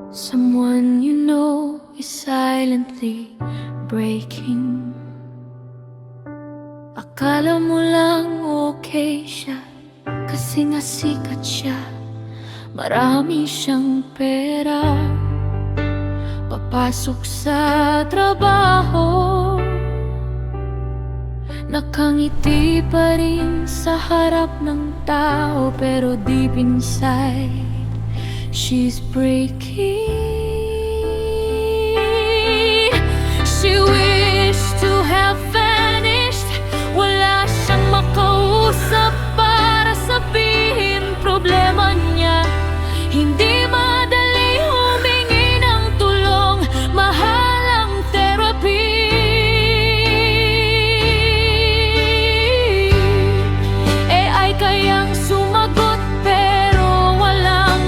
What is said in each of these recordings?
Someone you know is silently breaking. Akala mo lang okay siya kasi nga sikat siya. Marami siyang pera, papasok sa trabaho, nakangiti pa rin sa harap ng tao, pero deep inside she's breaking. She wished to have vanished. Wala siyang makausap para sabihin problema niya. Hindi madali humingi ng tulong, mahal ang therapy. AI kayang sumagot pero walang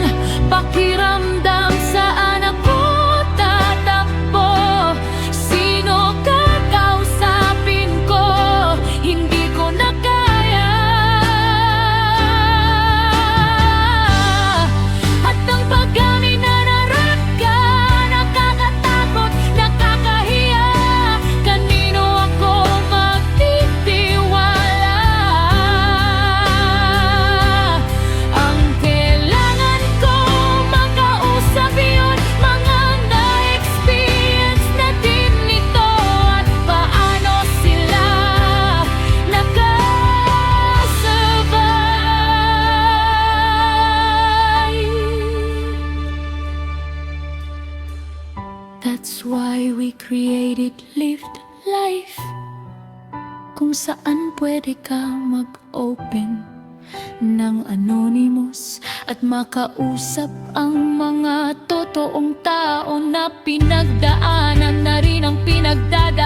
pakiramdam. Saan ako tatakbo? Sino kakausapin ko? Hindi ko na kaya. At ang pag-amin na naraka, nakakatakot, nakakahiya. Kanino ako magtitiwala? Ang kailangan ko makausap yun, mga na-experience na din nito. At paano sila nakasurvive. That's why we created Lived Life, kung saan pwede ka mag-open ng anonymous at makausap ang mga totoong tao na pinagdaanan na rin ang pinagdadaanan